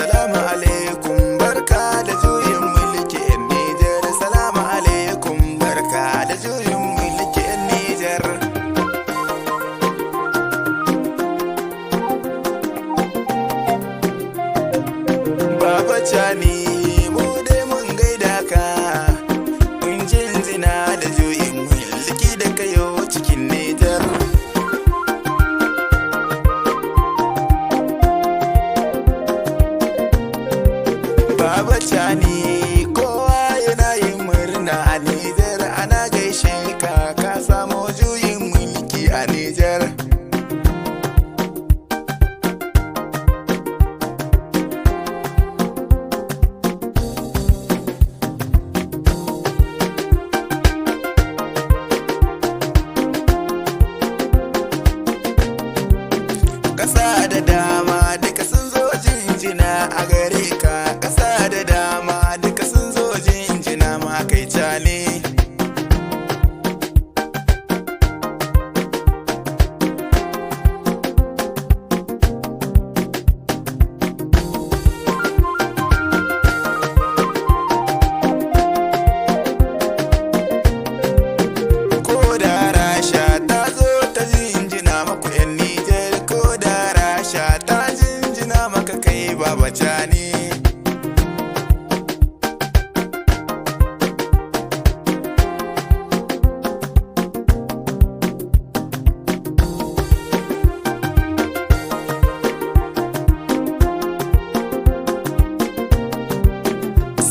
Salamu alaikum barka da juyin mulki yan Nijar. Salamu alaikum barka da juyin mulki yan Nijar. Baba Cani mu dai mun gaida ka, mun jinjina da juyin mulki da kayo cikin Nijar. Baba Cani kowa yana yin murna a Nijar, ana gaishe ka, ka samu juyin mulki a Nijar. Ƙasa da dama duka sun zo jinjina a gare ka, ƙasa da dama duka sun zo jinjina ma kai Cani. Ko da Rasha ta zo ta jinjina maku 'yan Nijar, ko da Rasha ta jinjina maka kai Baba Cani.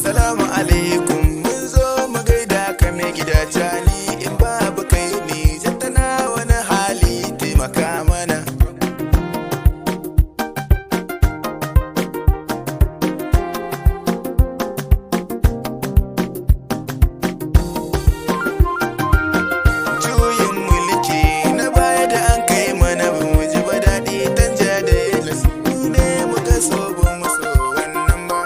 Salamu alaikum mun zo mu gaida ka mai gida Cani, in babu kai Nijar tana wani hali taimaka mana. Juyin mulki na baya da an kai mana ba mu ji ba daɗi, danja da lasu ne muka so ba mu so wannan ba.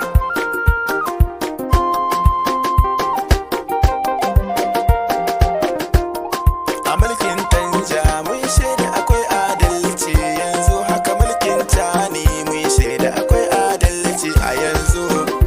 A mulkin tanja mun shaida akwai adalci, yanzu haka mulkin Cani mun shaida akwai adalci a yanzu.